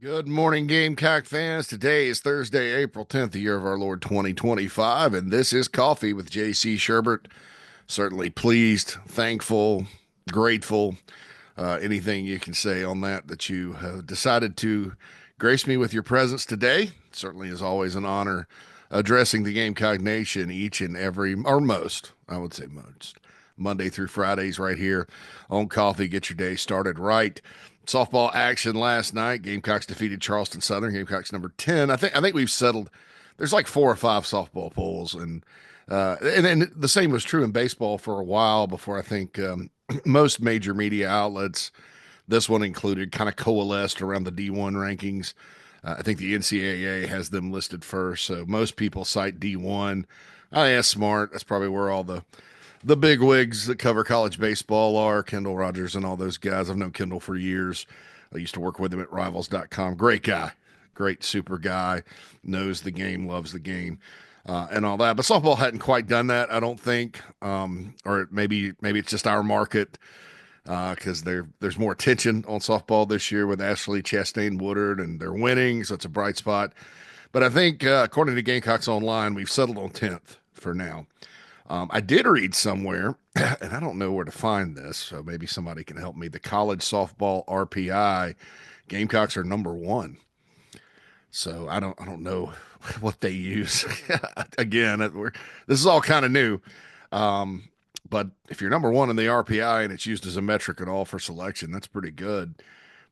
Good morning, Gamecock fans. Today is Thursday, April 10th, the year of our Lord 2025, and this is Coffee with JC Shurburtt. Certainly pleased, thankful, grateful, anything you can say on that you have decided to grace me with your presence today. Certainly is always an honor addressing the Gamecock Nation each and every, or most, I would say most, Monday through Fridays right here on Coffee. Get your day started right. Softball action last night. Gamecocks defeated Charleston Southern. Gamecocks number 10. I think we've settled. There's like 4 or 5 softball polls, and then the same was true in baseball for a while before I think most major media outlets, this one included, kind of coalesced around the D1 rankings. I think the NCAA has them listed first, so most people cite D1. Oh, yeah, smart. That's probably where all the big wigs that cover college baseball are. Kendall Rogers and all those guys. I've known Kendall for years. I used to work with him at rivals.com. Great guy, great super guy, knows the game, loves the game, and all that. But softball hadn't quite done that, I don't think. Or maybe it's just our market, because there's more attention on softball this year with Ashley Chastain Woodard, and they're winning, so it's a bright spot. But I think, according to Gamecocks Online, we've settled on 10th for now. I did read somewhere, and I don't know where to find this, so maybe somebody can help me. The college softball RPI, Gamecocks are number one. So I don't know what they use. Again, this is all kind of new. Um, but if you're number one in the RPI and it's used as a metric at all for selection, that's pretty good.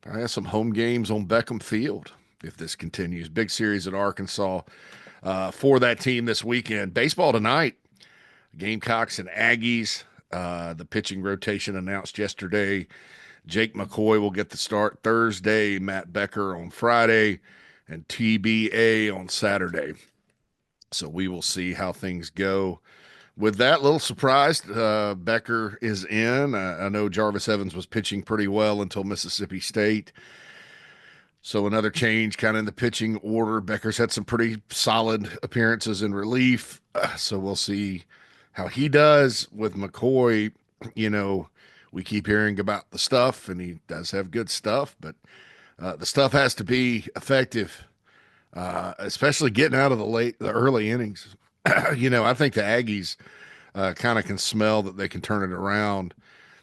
I have some home games on Beckham Field if this continues. Big series at Arkansas for that team this weekend. Baseball tonight. Gamecocks and Aggies. The pitching rotation announced yesterday. Jake McCoy will get the start Thursday, Matt Becker on Friday, and TBA on Saturday. So we will see how things go. With that, little surprised, Becker is in. I know Jarvis Evans was pitching pretty well until Mississippi State. So another change kind of in the pitching order. Becker's had some pretty solid appearances in relief. So we'll see how he does with McCoy. You know, we keep hearing about the stuff, and he does have good stuff, but the stuff has to be effective, especially getting out of the early innings. I think the Aggies kind of can smell that they can turn it around.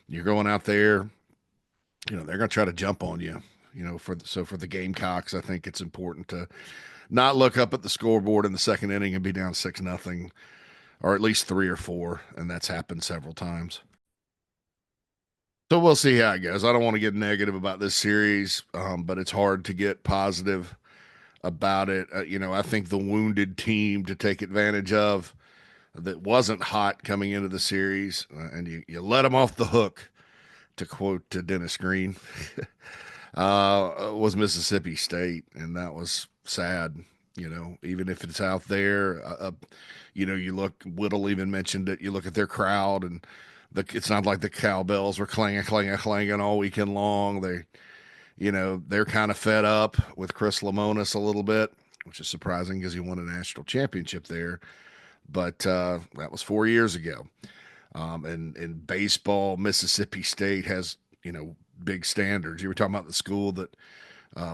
You're going out there, they're going to try to jump on you. For the Gamecocks, I think it's important to not look up at the scoreboard in the second inning and be down 6-0, or at least 3 or 4, and that's happened several times. So we'll see how it goes. I don't want to get negative about this series, but it's hard to get positive about it. I think the wounded team to take advantage of that wasn't hot coming into the series, and you let them off the hook, to quote Dennis Green, was Mississippi State, and that was sad. Even if it's out there, you look. Whittle even mentioned it. You look at their crowd, and it's not like the cowbells were clanging, clanging, clanging all weekend long. They're kind of fed up with Chris Lemonis a little bit, which is surprising because he won a national championship there. But that was 4 years ago. And in baseball, Mississippi State has big standards. You were talking about the school that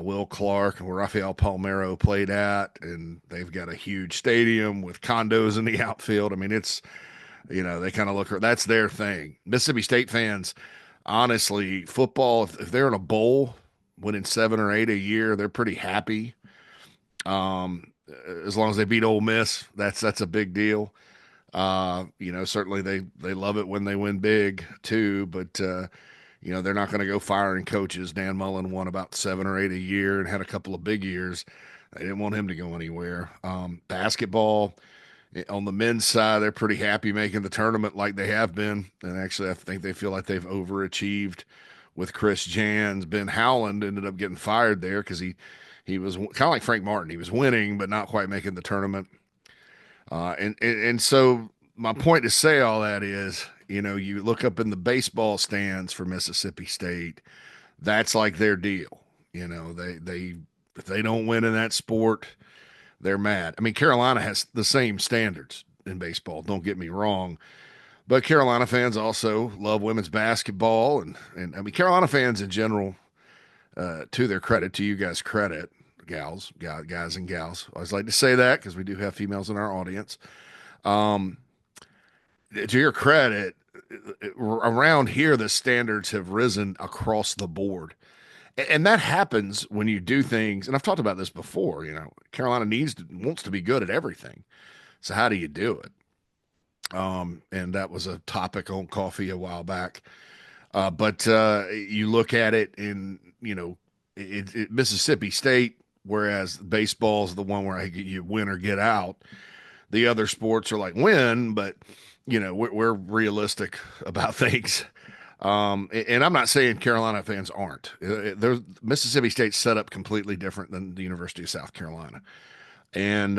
Will Clark and where Rafael Palmeiro played at, and they've got a huge stadium with condos in the outfield. I mean, it's, they kind of that's their thing. Mississippi State fans, honestly, football, if they're in a bowl, winning 7 or 8 a year, they're pretty happy. As long as they beat Ole Miss, that's a big deal. Certainly they love it when they win big too, but they're not going to go firing coaches. Dan Mullen won about 7 or 8 a year and had a couple of big years. They didn't want him to go anywhere. Basketball, on the men's side, they're pretty happy making the tournament like they have been. And actually, I think they feel like they've overachieved with Chris Jans. Ben Howland ended up getting fired there because he was kind of like Frank Martin. He was winning, but not quite making the tournament. And so my point to say all that is, you look up in the baseball stands for Mississippi State, that's like their deal. They if they don't win in that sport, they're mad. I mean, Carolina has the same standards in baseball, don't get me wrong, but Carolina fans also love women's basketball, and I mean, Carolina fans in general, to their credit, to you guys' credit, guys and gals. I always like to say that because we do have females in our audience. Um, to your credit, around here, the standards have risen across the board. And that happens when you do things. And I've talked about this before. Carolina wants to be good at everything. So how do you do it? And that was a topic on coffee a while back. But you look at it in, Mississippi State, whereas baseball is the one where you win or get out. The other sports are like win, but we're realistic about things. And I'm not saying Carolina fans aren't. There's Mississippi State set up completely different than the University of South Carolina, and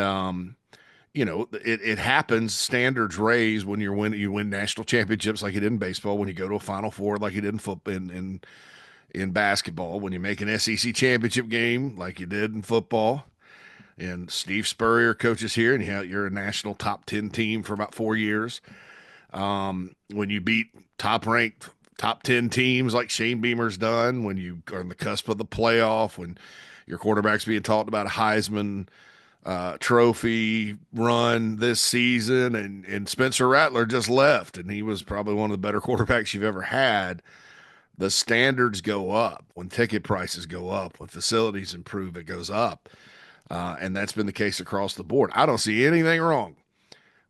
it happens. Standards raise when you win national championships like you did in baseball. When you go to a Final Four like you did in football, in basketball. When you make an SEC championship game like you did in football. And Steve Spurrier coaches here, and you're a national top 10 team for about 4 years. When you beat top-ranked top 10 teams like Shane Beamer's done, when you are on the cusp of the playoff, when your quarterback's being talked about a Heisman trophy run this season, and Spencer Rattler just left, and he was probably one of the better quarterbacks you've ever had. The standards go up when ticket prices go up, when facilities improve, it goes up. And that's been the case across the board. I don't see anything wrong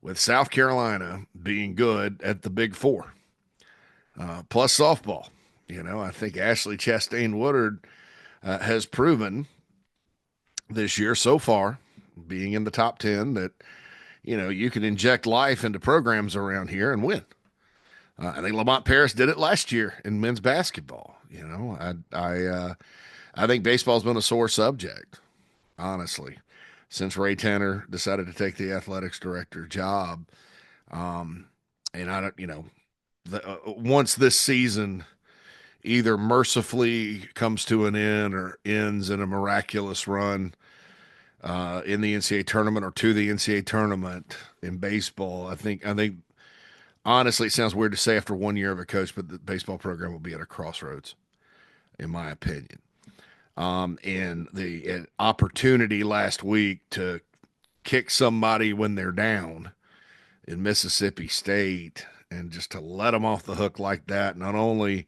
with South Carolina being good at the Big Four, plus softball. I think Ashley Chastain Woodard has proven this year so far, being in the top 10, that, you can inject life into programs around here and win. I think Lamont Paris did it last year in men's basketball. I think baseball's been a sore subject, honestly, since Ray Tanner decided to take the athletics director job. And I don't, once this season either mercifully comes to an end or ends in a miraculous run in the NCAA tournament or to the NCAA tournament in baseball, I think honestly, it sounds weird to say after 1 year of a coach, but the baseball program will be at a crossroads, in my opinion. And the opportunity last week to kick somebody when they're down in Mississippi State and just to let them off the hook like that, not only,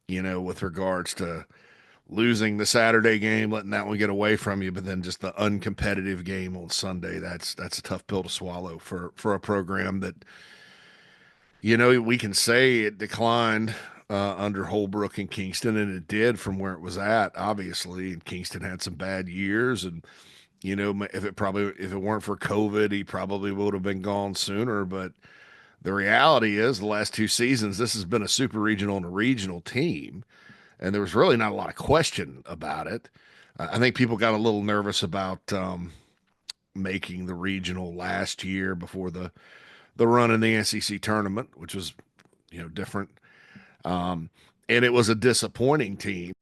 with regards to losing the Saturday game, letting that one get away from you, but then just the uncompetitive game on Sunday. That's a tough pill to swallow for a program that, we can say it declined under Holbrook and Kingston, and it did from where it was at, obviously. And Kingston had some bad years, and if it weren't for COVID, he probably would have been gone sooner. But the reality is, the last 2 seasons, this has been a super regional and a regional team, and there was really not a lot of question about it. I think people got a little nervous about making the regional last year before the run in the SEC tournament, which was different. And it was a disappointing team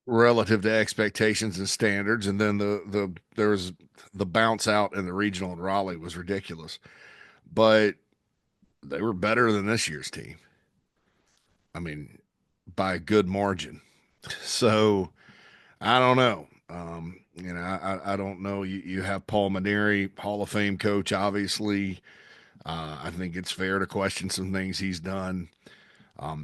relative to expectations and standards. And then there was the bounce out in the regional in Raleigh was ridiculous, but they were better than this year's team. I mean, by a good margin. So I don't know. I don't know. You have Paul Maneri, Hall of Fame coach, obviously. I think it's fair to question some things he's done.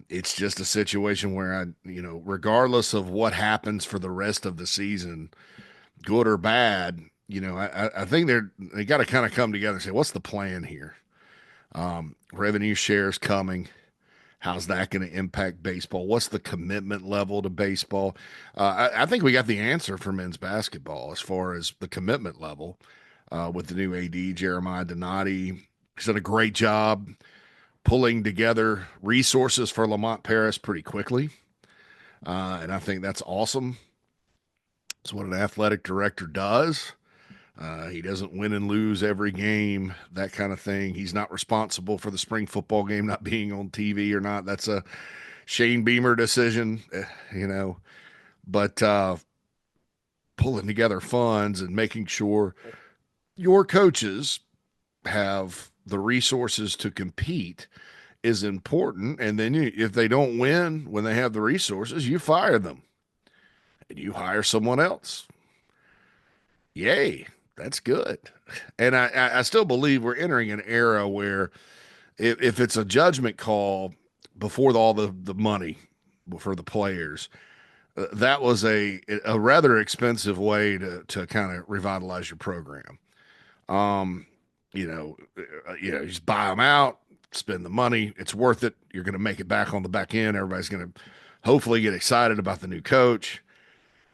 It's just a situation where regardless of what happens for the rest of the season, good or bad, I think they got to kind of come together and say, what's the plan here? Revenue shares coming. How's that going to impact baseball? What's the commitment level to baseball? I think we got the answer for men's basketball as far as the commitment level with the new AD, Jeremiah Donati. He's done a great job pulling together resources for Lamont Paris pretty quickly. And I think that's awesome. It's what an athletic director does. He doesn't win and lose every game, that kind of thing. He's not responsible for the spring football game not being on TV or not. That's a Shane Beamer decision, But pulling together funds and making sure your coaches have the resources to compete is important. And then if they don't win when they have the resources, you fire them and you hire someone else. Yay, that's good. And I still believe we're entering an era where if it's a judgment call before all the money for the players, that was a rather expensive way to kind of revitalize your program. Um, you just buy them out, spend the money. It's worth it. You're going to make it back on the back end. Everybody's going to hopefully get excited about the new coach.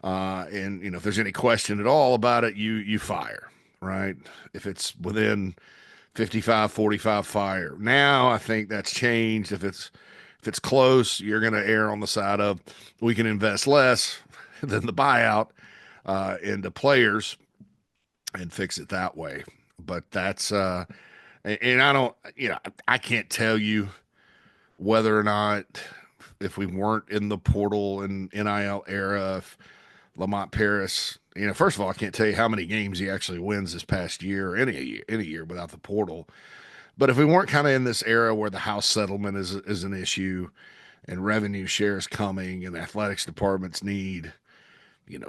And if there's any question at all about it, you fire, right? If it's within 55-45, fire. Now I think that's changed. If it's close, you're going to err on the side of we can invest less than the buyout into players and fix it that way. But that's and I don't, I can't tell you whether or not if we weren't in the portal and NIL era, if Lamont Paris, first of all, I can't tell you how many games he actually wins this past year or any year without the portal. But if we weren't kind of in this era where the house settlement is an issue and revenue shares coming and the athletics departments need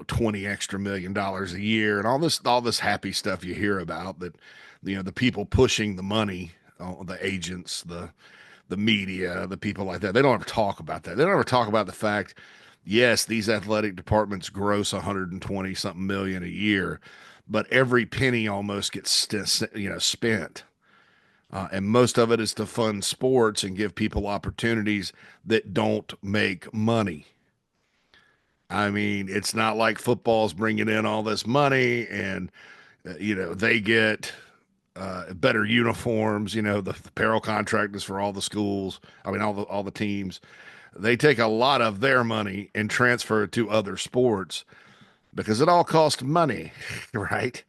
20 extra $1 million a year and all this happy stuff you hear about that the people pushing the money, the agents, the media, the people like that, they don't ever talk about that. They don't ever talk about the fact, yes, these athletic departments gross 120 something million a year, but every penny almost gets spent. And most of it is to fund sports and give people opportunities that don't make money. I mean, it's not like football's bringing in all this money and, they get better uniforms. The apparel contract is for all the schools. I mean, all the teams. They take a lot of their money and transfer it to other sports because it all costs money, right?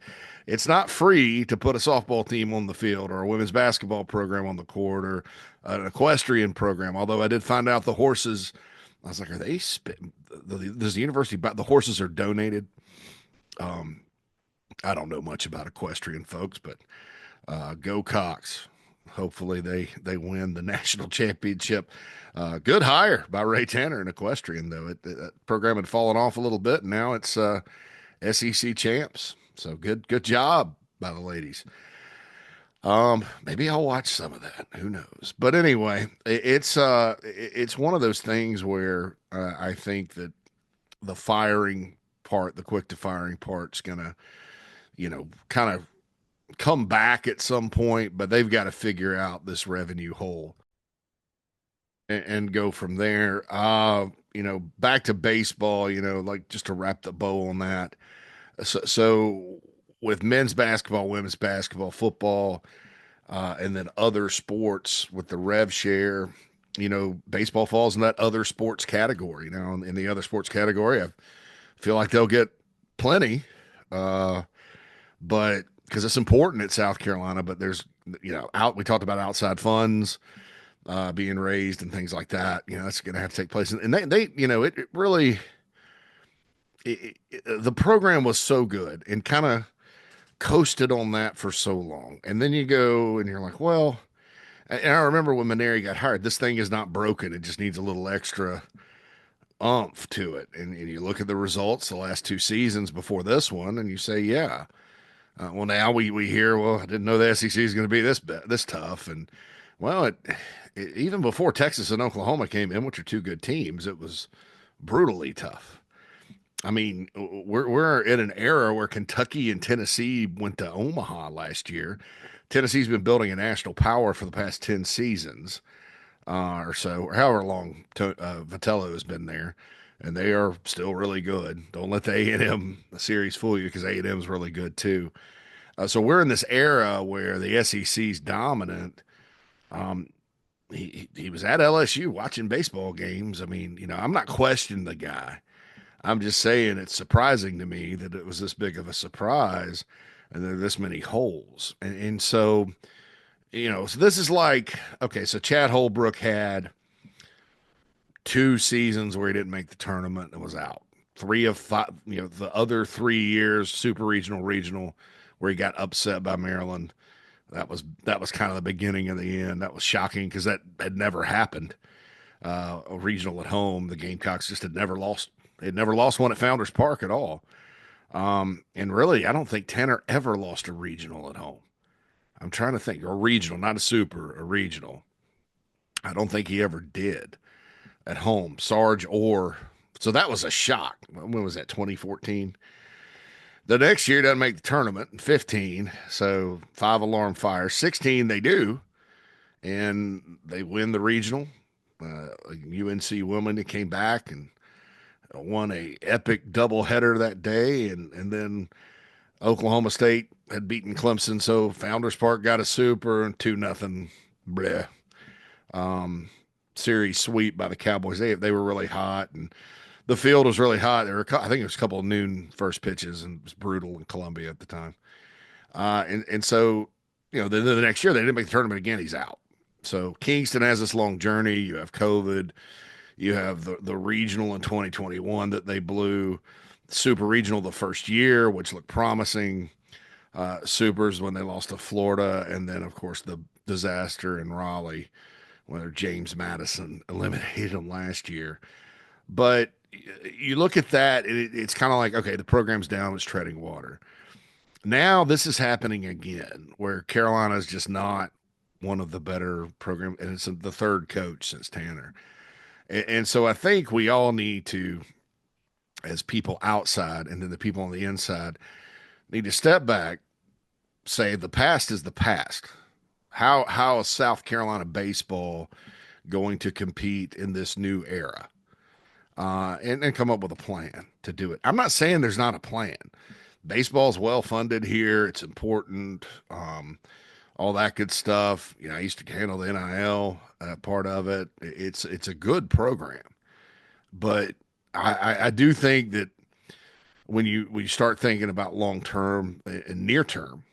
It's not free to put a softball team on the field or a women's basketball program on the court or an equestrian program. Although I did find out the horses, I was like, are they does the university buy the horses are donated? Um, I don't know much about equestrian folks, but go Cox. Hopefully they win the national championship. Good hire by Ray Tanner in equestrian, though. That program had fallen off a little bit, and now it's SEC champs. So good job by the ladies. Maybe I'll watch some of that. Who knows? But anyway, it's one of those things where I think that the firing part, the quick to firing part's gonna, kind of come back at some point, but they've got to figure out this revenue hole and go from there. Back to baseball, like just to wrap the bow on that. So with men's basketball, women's basketball, football, and then other sports with the rev share, baseball falls in that other sports category. Now, in the other sports category, I feel like they'll get plenty, but because it's important at South Carolina, but there's, we talked about outside funds being raised and things like that. That's going to have to take place. And it really, the program was so good and kind of coasted on that for so long. And then you go and you're like, well, and I remember when Maneri got hired, this thing is not broken. It just needs a little extra umph to it. And you look at the results the last two seasons before this one, and you say, yeah. Well, now we hear, well, I didn't know the SEC is going to be this tough. And well, even before Texas and Oklahoma came in, which are two good teams, it was brutally tough. I mean, we're in an era where Kentucky and Tennessee went to Omaha last year. Tennessee's been building a national power for the past 10 seasons or so, or however long Vitello has been there, and they are still really good. Don't let the A&M series fool you because A&M is really good too. So we're in this era where the SEC's dominant. He was at LSU watching baseball games. I mean, I'm not questioning the guy. I'm just saying it's surprising to me that it was this big of a surprise and there are this many holes. And so, so this is like, okay, so Chad Holbrook had 2 seasons where he didn't make the tournament and was out. 3 of 5, the other 3 years, super regional, where he got upset by Maryland. That was kind of the beginning of the end. That was shocking because that had never happened. A regional at home, the Gamecocks just had never lost. They'd never lost one at Founders Park at all. And really, I don't think Tanner ever lost a regional at home. I'm trying to think, a regional, not a super, a regional. I don't think he ever did at home, Sarge or. So that was a shock. When was that? 2014. The next year doesn't make the tournament in 15, so 5 alarm fires. 16 they do, and they win the regional. UNC Wilmington came back and won a epic doubleheader that day, and then Oklahoma State had beaten Clemson, so Founders Park got a super and 2-0. Bleh. Series sweep by the Cowboys. They were really hot, and the field was really hot. I think it was a couple of noon first pitches, and it was brutal in Columbia at the time. And so, the next year they didn't make the tournament again. He's out. So Kingston has this long journey. You have COVID. You have the regional in 2021 that they blew. Super regional the first year, which looked promising. Supers when they lost to Florida, and then of course the disaster in Raleigh, where James Madison eliminated them last year. But you look at that, it's kind of like, okay, the program's down, it's treading water. Now this is happening again, where Carolina is just not one of the better programs, and it's the third coach since Tanner. And so I think we all need to, as people outside and then the people on the inside, need to step back, say the past is the past. How is South Carolina baseball going to compete in this new era? And come up with a plan to do it. I'm not saying there's not a plan. Baseball's well funded here. It's important. All that good stuff. I used to handle the NIL part of it. It's a good program, but I do think that when you start thinking about long term and near term,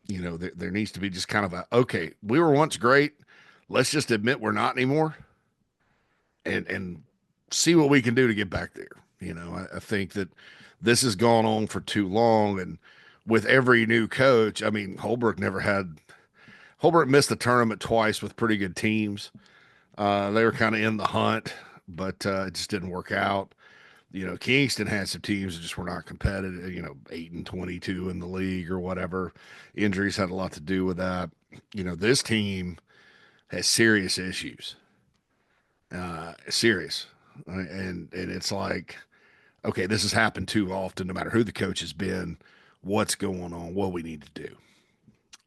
there needs to be just kind of okay, we were once great. Let's just admit we're not anymore, and see what we can do to get back there. I think that this has gone on for too long, and with every new coach, I mean, Holbrook missed the tournament twice with pretty good teams. They were kind of in the hunt, but it just didn't work out. Kingston had some teams that just were not competitive, 8-22 in the league or whatever. Injuries had a lot to do with that. This team has serious issues. Serious. And it's like, okay, this has happened too often, no matter who the coach has been, what's going on, what we need to do.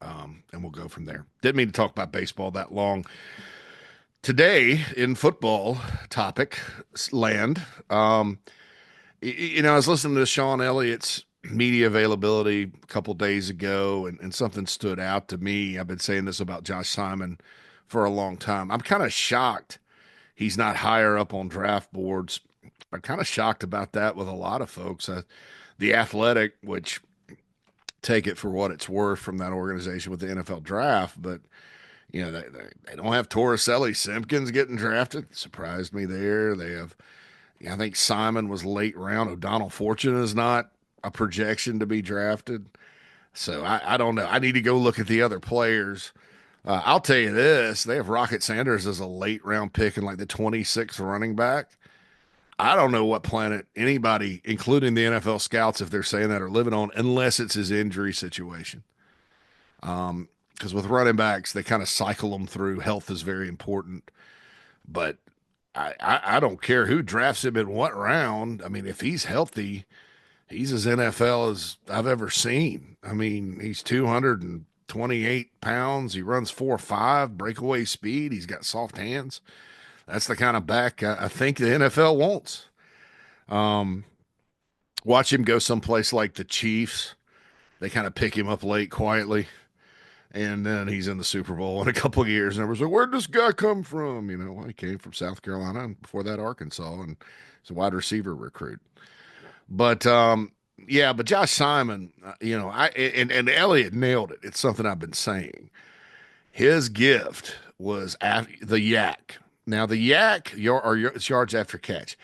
And we'll go from there. Didn't mean to talk about baseball that long. Today in football topic land, I was listening to Sean Elliott's media availability a couple days ago, and something stood out to me. I've been saying this about Josh Simon for a long time. I'm kind of shocked he's not higher up on draft boards. I'm kind of shocked about that with a lot of folks. The Athletic, which take it for what it's worth from that organization with the NFL draft, but they don't have Torricelli Simpkins getting drafted. Surprised me there. They have, I think Simon was late round. O'Donnell Fortune is not a projection to be drafted. So I don't know. I need to go look at the other players. I'll tell you this, they have Rocket Sanders as a late round pick and like the 26th running back. I don't know what planet anybody, including the NFL scouts, if they're saying that, are living on, unless it's his injury situation. Because with running backs, they kind of cycle them through. Health is very important. But I don't care who drafts him in what round. I mean, if he's healthy, he's as NFL as I've ever seen. I mean, he's 228 pounds. He runs 4.5, breakaway speed. He's got soft hands. That's the kind of back I think the NFL wants. Watch him go someplace like the Chiefs. They kind of pick him up late quietly. And then he's in the Super Bowl in a couple of years. And everyone's like, where'd this guy come from? Well, he came from South Carolina and before that Arkansas, and he's a wide receiver recruit. But but Josh Simon, and Elliott nailed it. It's something I've been saying. His gift was the yak. Now the yak, it's yards after catch.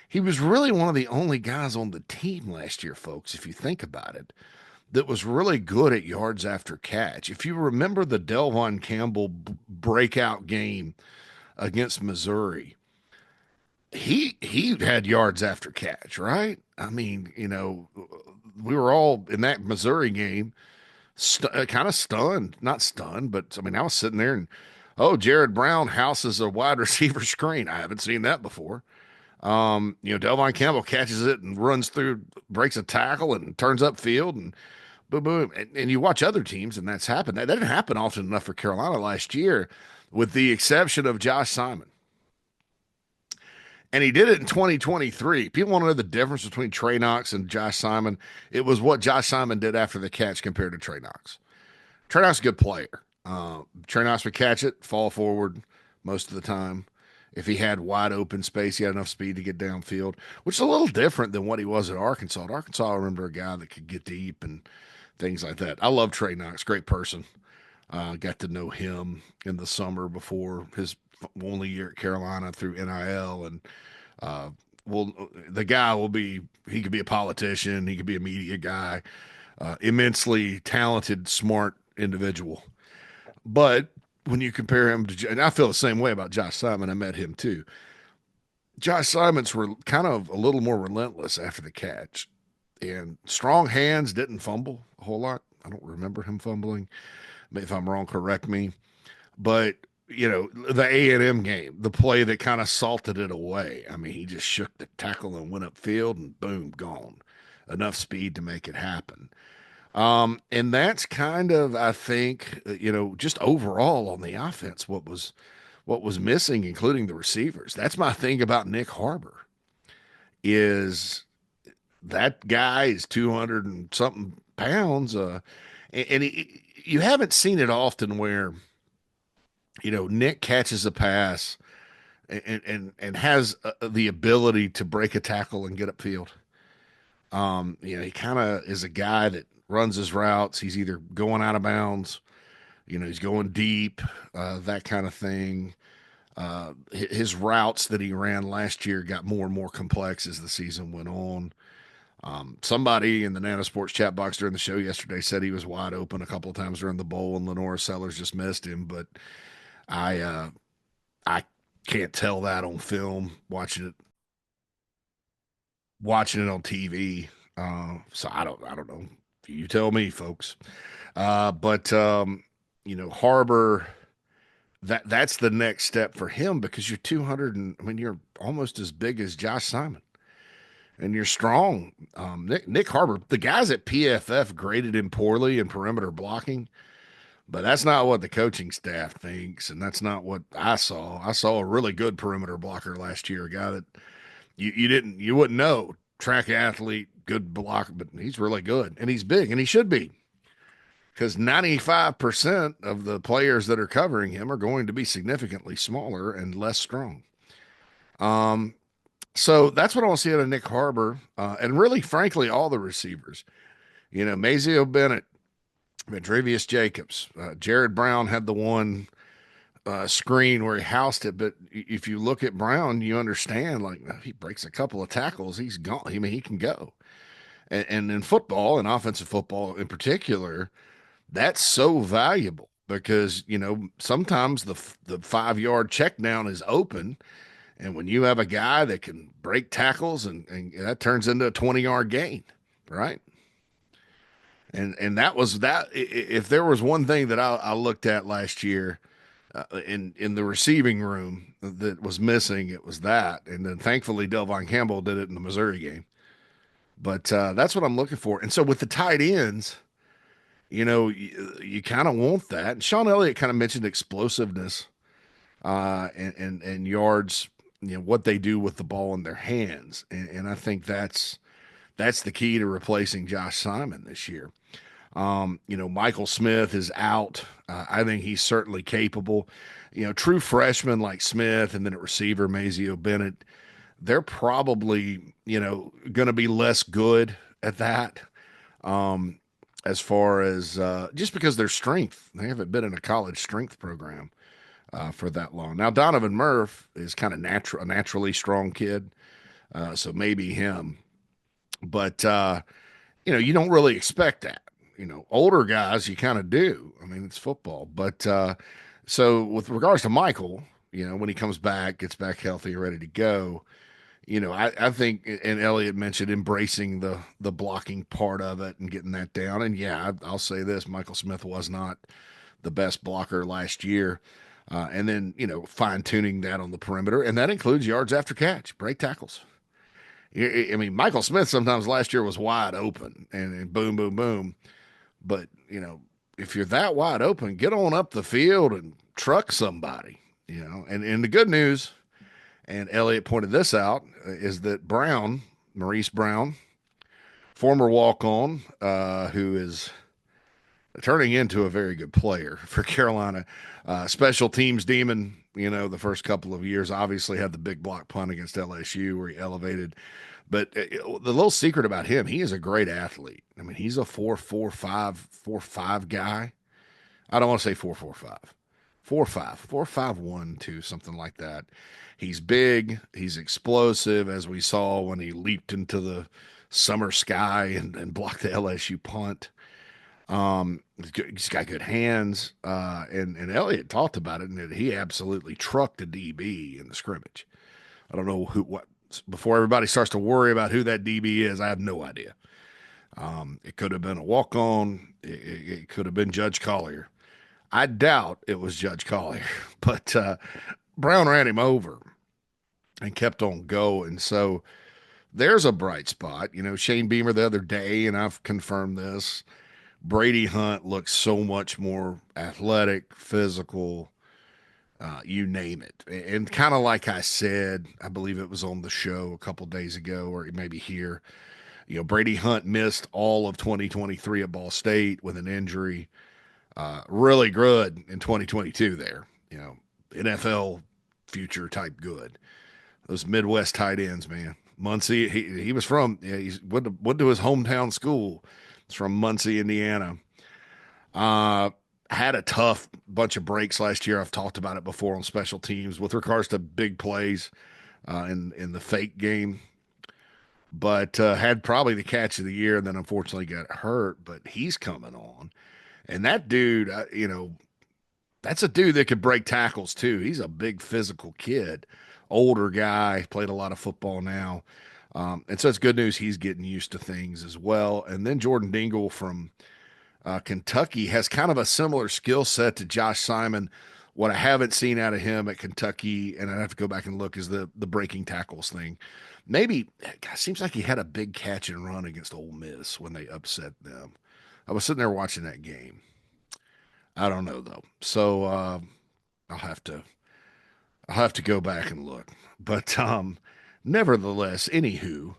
He was really one of the only guys on the team last year, folks, if you think about it, that was really good at yards after catch. If you remember the Delvon Campbell breakout game against Missouri, he had yards after catch, right? I mean, we were all in that Missouri game kind of stunned, not stunned, but I mean, I was sitting there and, oh, Jared Brown houses a wide receiver screen. I haven't seen that before. Delvon Campbell catches it and runs through, breaks a tackle and turns up field and boom, boom. And you watch other teams and that's happened. That didn't happen often enough for Carolina last year, with the exception of Josh Simon. And he did it in 2023. People want to know the difference between Trey Knox and Josh Simon. It was what Josh Simon did after the catch compared to Trey Knox. Trey Knox is a good player. Trey Knox would catch it, fall forward most of the time. If he had wide open space, he had enough speed to get downfield, which is a little different than what he was at Arkansas. At Arkansas, I remember a guy that could get deep and things like that. I love Trey Knox, great person. Got to know him in the summer before his only year at Carolina through NIL, and well, the guy he could be a politician, he could be a media guy, immensely talented, smart individual. But when you compare him to, and I feel the same way about Josh Simon, I met him too. Josh Simon's were kind of a little more relentless after the catch, and strong hands, didn't fumble a whole lot. I don't remember him fumbling. If I'm wrong, correct me. But the A&M game, the play that kind of salted it away. I mean, he just shook the tackle and went upfield, and boom, gone. Enough speed to make it happen. And that's kind of, I think, just overall on the offense, what was missing, including the receivers. That's my thing about Nick Harbor, is that guy is 200 and something pounds. You haven't seen it often where, Nick catches a pass and has the ability to break a tackle and get upfield. He kind of is a guy that runs his routes. He's either going out of bounds, he's going deep, that kind of thing. His routes that he ran last year got more and more complex as the season went on. Somebody in the Nano Sports chat box during the show yesterday said he was wide open a couple of times during the bowl, and LaNorris Sellers just missed him. But I can't tell that on film watching it on TV. So I don't know. You tell me, folks. But Harbor, that's the next step for him, because you're 200 and I mean you're almost as big as Josh Simon, and you're strong. Nick Harbor, the guys at PFF graded him poorly in perimeter blocking, but that's not what the coaching staff thinks, and that's not what I saw. I saw a really good perimeter blocker last year, a guy that you wouldn't know, track athlete, good block, but he's really good, and he's big, and he should be, because 95% of the players that are covering him are going to be significantly smaller and less strong. So that's what I want to see out of Nick Harbor, and really, frankly, all the receivers. Mazeo Bennett, Ventravius Jacobs, Jared Brown had the one screen where he housed it, but if you look at Brown, you understand, like, he breaks a couple of tackles, he's gone. I mean, he can go. And in football, and offensive football in particular, that's so valuable, because sometimes the 5-yard check down is open, and when you have a guy that can break tackles, and that turns into a 20-yard gain, right? And that was that. If there was one thing that I looked at last year in the receiving room that was missing, it was that. And then thankfully Delvon Campbell did it in the Missouri game. But that's what I'm looking for. And so with the tight ends, you kind of want that. And Sean Elliott kind of mentioned explosiveness and yards, what they do with the ball in their hands. And I think that's the key to replacing Josh Simon this year. Michael Smith is out. I think he's certainly capable. True freshmen like Smith, and then at receiver, Mazeo Bennett, they're probably, going to be less good at that. As far as just because their strength, they haven't been in a college strength program for that long. Now, Donovan Murph is kind of a naturally strong kid, so maybe him. But, you don't really expect that. older guys, you kind of do. I mean, it's football. But so with regards to Michael, when he comes back, gets back healthy and ready to go, I think, and Elliot mentioned embracing the blocking part of it and getting that down. And yeah, I'll say this: Michael Smith was not the best blocker last year. And then, fine tuning that on the perimeter. And that includes yards after catch, break tackles. I mean, Michael Smith sometimes last year was wide open and boom, boom, boom. But, if you're that wide open, get on up the field and truck somebody, And the good news, and Elliott pointed this out, is that Maurice Brown, former walk on, who is turning into a very good player for Carolina. Special teams demon, the first couple of years, obviously had the big block punt against LSU where he elevated. But the little secret about him, he is a great athlete. I mean, he's a 4.45 guy. I don't want to say 4.45. 4.5, 4.5, 2, something like that. He's big. He's explosive, as we saw when he leaped into the summer sky and blocked the LSU punt. He's got good hands, and Elliott talked about it, and he absolutely trucked a DB in the scrimmage. I don't know what. Before everybody starts to worry about who that DB is, I have no idea. It could have been a walk on. It could have been Judge Collier. I doubt it was Judge Collier, but Brown ran him over and kept on going. So there's a bright spot. Shane Beamer the other day, and I've confirmed this. Brady Hunt looks so much more athletic, physical, you name it. And kind of like I said, I believe it was on the show a couple days ago, or maybe here. Brady Hunt missed all of 2023 at Ball State with an injury. Really good in 2022 there. NFL future type good. Those Midwest tight ends, man. Muncie, he was from, he went to his hometown school. It's from Muncie, Indiana. Had a tough bunch of breaks last year. I've talked about it before on special teams with regards to big plays in the fake game, but had probably the catch of the year and then unfortunately got hurt. But he's coming on. And that dude, that's a dude that could break tackles too. He's a big physical kid, older guy, played a lot of football now. And so it's good news he's getting used to things as well. And then Jordan Dingle from Kentucky has kind of a similar skill set to Josh Simon. What I haven't seen out of him at Kentucky, and I'd have to go back and look, is the breaking tackles thing. Maybe it seems like he had a big catch and run against Ole Miss when they upset them. I was sitting there watching that game. I don't know though, so I'll have to go back and look. But nevertheless, anywho,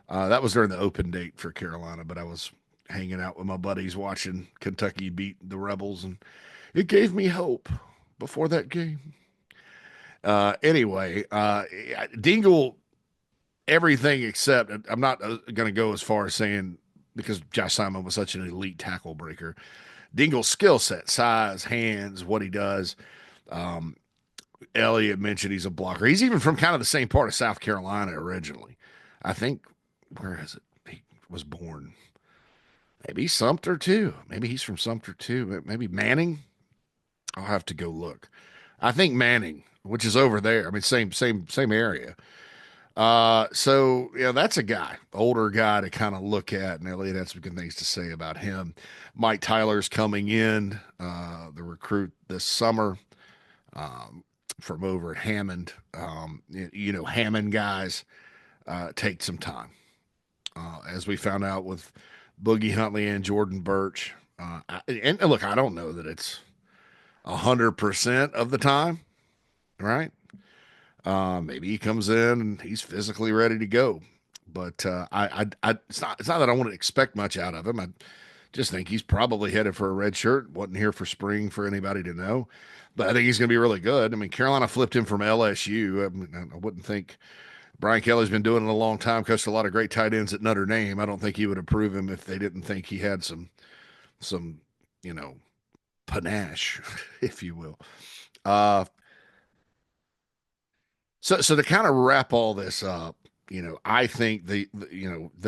that was during the open date for Carolina. But I was hanging out with my buddies watching Kentucky beat the Rebels, and it gave me hope before that game. Anyway, Dingle, everything except, I'm not going to go as far as saying, because Josh Simon was such an elite tackle breaker. Dingle's skill set, size, hands, what he does. Elliott mentioned he's a blocker. He's even from kind of the same part of South Carolina originally. I think, where is it? He was born. Maybe Sumter too. Maybe he's from Sumter too. Maybe Manning. I'll have to go look. I think Manning, which is over there. I mean, same area. So that's a guy, older guy to kind of look at, and Elliott had some good things to say about him. Mike Tyler's coming in, the recruit this summer, from over at Hammond. Hammond guys take some time, as we found out with Boogie Huntley and Jordan Birch. And look, I don't know that it's 100% of the time, right? Maybe he comes in and he's physically ready to go, but it's not that I want to expect much out of him. I just think he's probably headed for a red shirt. Wasn't here for spring for anybody to know, but I think he's going to be really good. I mean, Carolina flipped him from LSU. I wouldn't think Brian Kelly's been doing it a long time. Coached a lot of great tight ends at Notre Dame. I don't think he would approve him if they didn't think he had some panache, if you will. So to kind of wrap all this up, I think the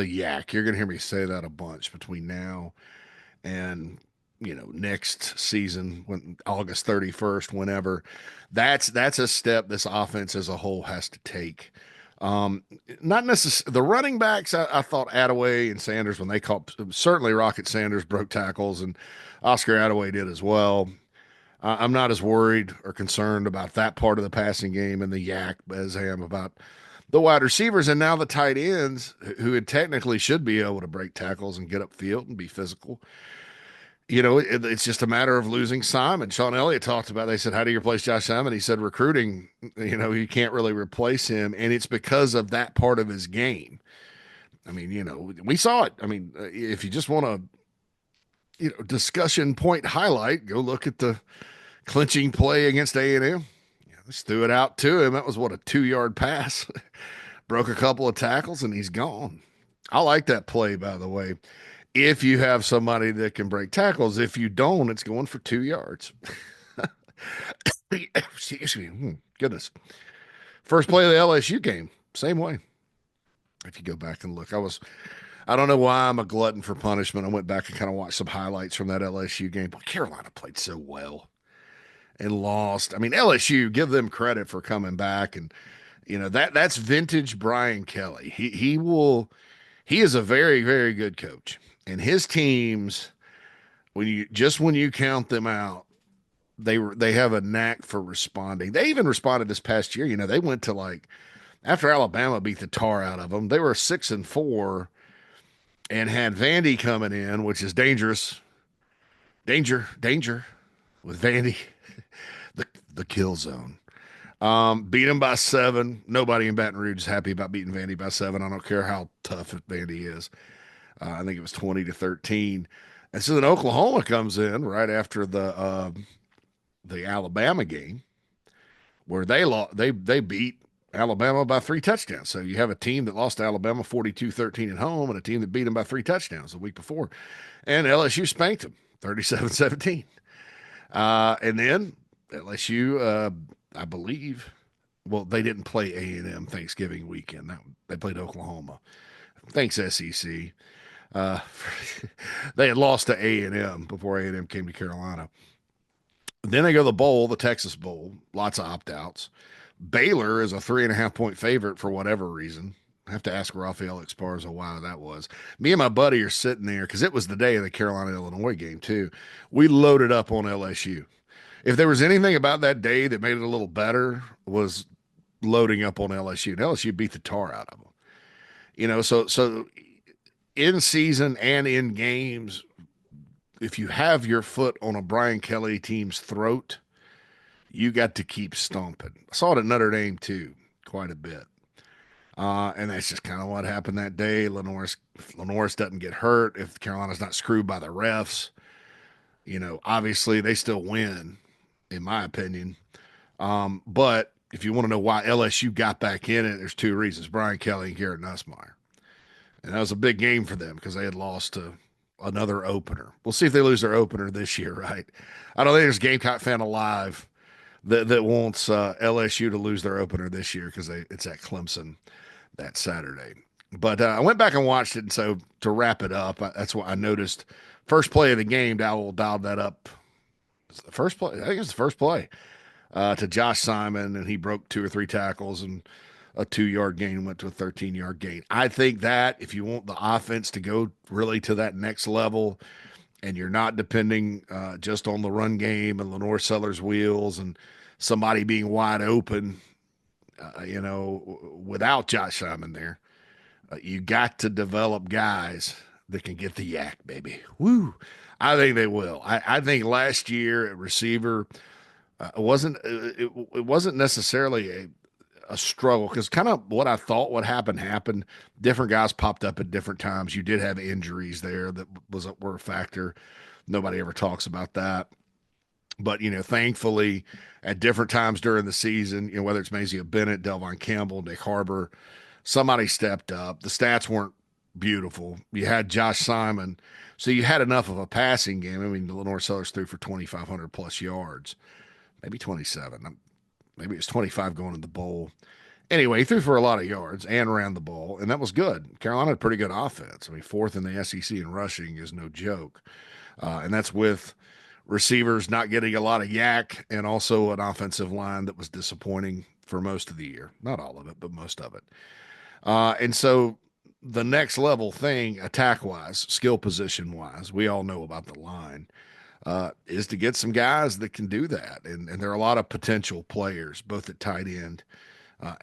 yak, you're going to hear me say that a bunch between now and next season, when August 31st, whenever, that's a step this offense as a whole has to take. Um, Not necessarily the running backs. I thought Attaway and Sanders, when they caught, certainly Rocket Sanders broke tackles, and Oscar Attaway did as well. I'm not as worried or concerned about that part of the passing game and the yak as I am about the wide receivers and now the tight ends, who had technically should be able to break tackles and get upfield and be physical. It's just a matter of losing Simon. Sean Elliott talked about, they said, how do you replace Josh Simon? He said, recruiting, you can't really replace him. And it's because of that part of his game. I mean, we saw it. I mean, if you just want to, discussion point highlight, go look at the clinching play against A&M. Just threw it out to him. That was what, a 2-yard pass. Broke a couple of tackles and he's gone. I like that play, by the way. If you have somebody that can break tackles, if you don't, it's going for 2 yards. Excuse me. Goodness. First play of the LSU game, same way. If you go back and look, I don't know why I'm a glutton for punishment. I went back and kind of watched some highlights from that LSU game. But Carolina played so well and lost. I mean, LSU, give them credit for coming back, and that's vintage Brian Kelly. He is a very, very good coach. And his teams, when you count them out, they have a knack for responding. They even responded this past year. They went to, after Alabama beat the tar out of them, they were 6-4 and had Vandy coming in, which is dangerous. Danger with Vandy. The kill zone. Beat them by 7. Nobody in Baton Rouge is happy about beating Vandy by 7. I don't care how tough Vandy is. I think it was 20-13. And so then Oklahoma comes in right after the Alabama game, where they beat Alabama by 3 touchdowns. So you have a team that lost to Alabama 42-13 at home and a team that beat them by 3 touchdowns the week before. And LSU spanked them 37-17. And then LSU, I believe, well, they didn't play A&M Thanksgiving weekend. They played Oklahoma. Thanks, SEC. They had lost to A&M before A&M came to Carolina. Then they go to the bowl, the Texas Bowl, lots of opt-outs. Baylor is a 3.5-point favorite for whatever reason. I have to ask Rafael Esparza why that was. Me and my buddy are sitting there because it was the day of the Carolina-Illinois game, too. We loaded up on LSU. If there was anything about that day that made it a little better, was loading up on LSU. And LSU beat the tar out of them. So in season and in games, if you have your foot on a Brian Kelly team's throat, you got to keep stomping. I saw it at Notre Dame too, quite a bit. And that's just kind of what happened that day. LaNorris doesn't get hurt, if Carolina's not screwed by the refs, obviously they still win, in my opinion. But if you want to know why LSU got back in it, there's 2 reasons: Brian Kelly and Garrett Nussmeier. And that was a big game for them because they had lost to another opener. We'll see if they lose their opener this year, right? I don't think there's a Gamecock fan alive that wants LSU to lose their opener this year because it's at Clemson that Saturday. But I went back and watched it, and so to wrap it up, that's what I noticed. First play of the game, Dowell dialed that up. It's the first play. I think it was the first play to Josh Simon, and he broke 2 or 3 tackles and a 2-yard gain went to a 13-yard gain. I think that if you want the offense to go really to that next level, and you're not depending just on the run game and LaNorris Sellers' wheels and somebody being wide open, without Josh Simon there, you got to develop guys that can get the yak, baby. Woo! I think they will. I think last year at receiver it wasn't necessarily a struggle, because kind of what I thought would happen. Different guys popped up at different times. You did have injuries there that were a factor. Nobody ever talks about that. But, thankfully, at different times during the season, whether it's Mazia Bennett, Delvon Campbell, Nick Harbor, somebody stepped up. The stats weren't beautiful. You had Josh Simon, so you had enough of a passing game. I mean, LaNorris Sellers threw for 2,500 plus yards, maybe 27. Maybe it was 25 going in the bowl. Anyway, he threw for a lot of yards and ran the ball, and that was good. Carolina had pretty good offense. I mean, fourth in the SEC in rushing is no joke. And that's with receivers not getting a lot of yak and also an offensive line that was disappointing for most of the year. Not all of it, but most of it. And so the next level thing, attack wise, skill position wise, we all know about the line, is to get some guys that can do that. And there are a lot of potential players, both at tight end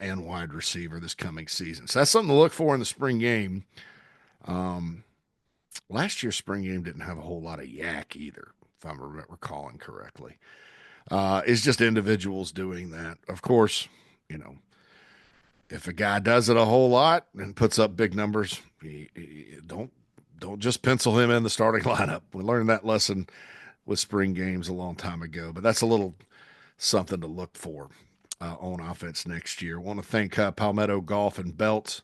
and wide receiver this coming season. So that's something to look for in the spring game. Um, Last year's spring game didn't have a whole lot of yak either, if I'm recalling correctly. It's just individuals doing that. Of course, you know, if a guy does it a whole lot and puts up big numbers, don't just pencil him in the starting lineup. We learned that lesson with spring games a long time ago, but that's a little something to look for on offense next year. I want to thank Palmetto Golf and Belts,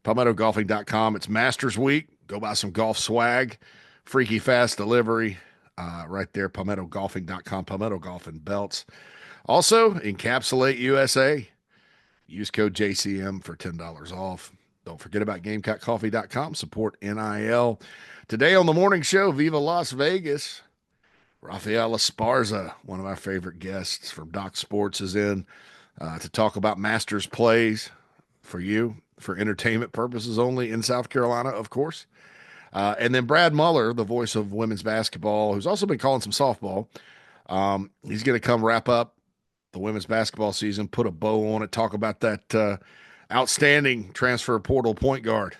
palmettogolfing.com. It's Masters Week. Go buy some golf swag, freaky fast delivery right there, palmettogolfing.com, Palmetto Golf and Belts. Also, Encapsulate USA. Use code JCM for $10 off. Don't forget about GamecockCoffee.com. Support NIL. Today on the morning show, Viva Las Vegas. Rafael Esparza, one of my favorite guests from Doc Sports, is in to talk about Masters plays for you, for entertainment purposes only in South Carolina, of course. And then Brad Muller, the voice of women's basketball, who's also been calling some softball. He's going to come wrap up the women's basketball season, put a bow on it, talk about that outstanding transfer portal point guard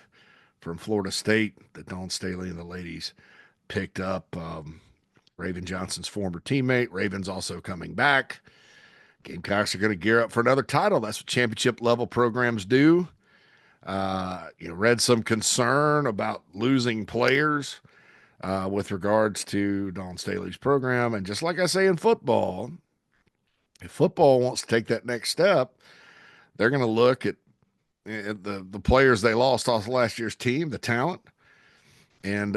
from Florida State that Dawn Staley and the ladies picked up. Raven Johnson's former teammate. Raven's also coming back. Gamecocks are going to gear up for another title. That's what championship level programs do. Read some concern about losing players with regards to Dawn Staley's program. And just like I say in football, if football wants to take that next step, they're going to look at the players they lost off last year's team, the talent, and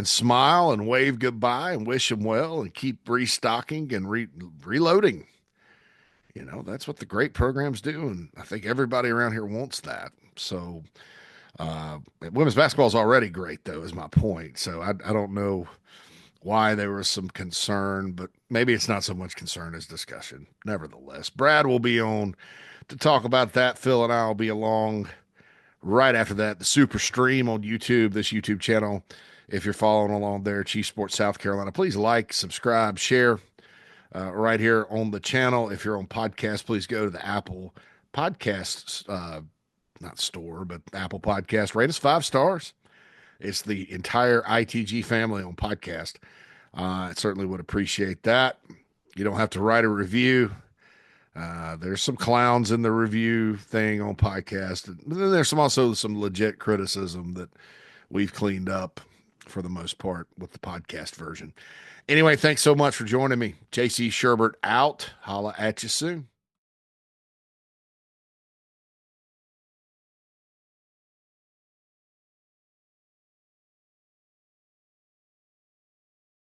smile and wave goodbye and wish them well and keep restocking and reloading. That's what the great programs do, and I think everybody around here wants that. So women's basketball is already great, though, is my point. So I don't know why there was some concern, but maybe it's not so much concern as discussion. Nevertheless, Brad will be on to talk about that. Phil and I will be along right after that. The Super Stream on YouTube, this YouTube channel, if you're following along there, Chief Sports South Carolina, please like, subscribe, share right here on the channel. If you're on podcast, please go to the Apple Podcasts, not store, but Apple Podcast. Rate us 5 stars. It's the entire ITG family on podcast. I certainly would appreciate that. You don't have to write a review. There's some clowns in the review thing on podcast. But then there's also some legit criticism that we've cleaned up for the most part with the podcast version. Anyway, thanks so much for joining me. JC Shurburtt out. Holla at you soon.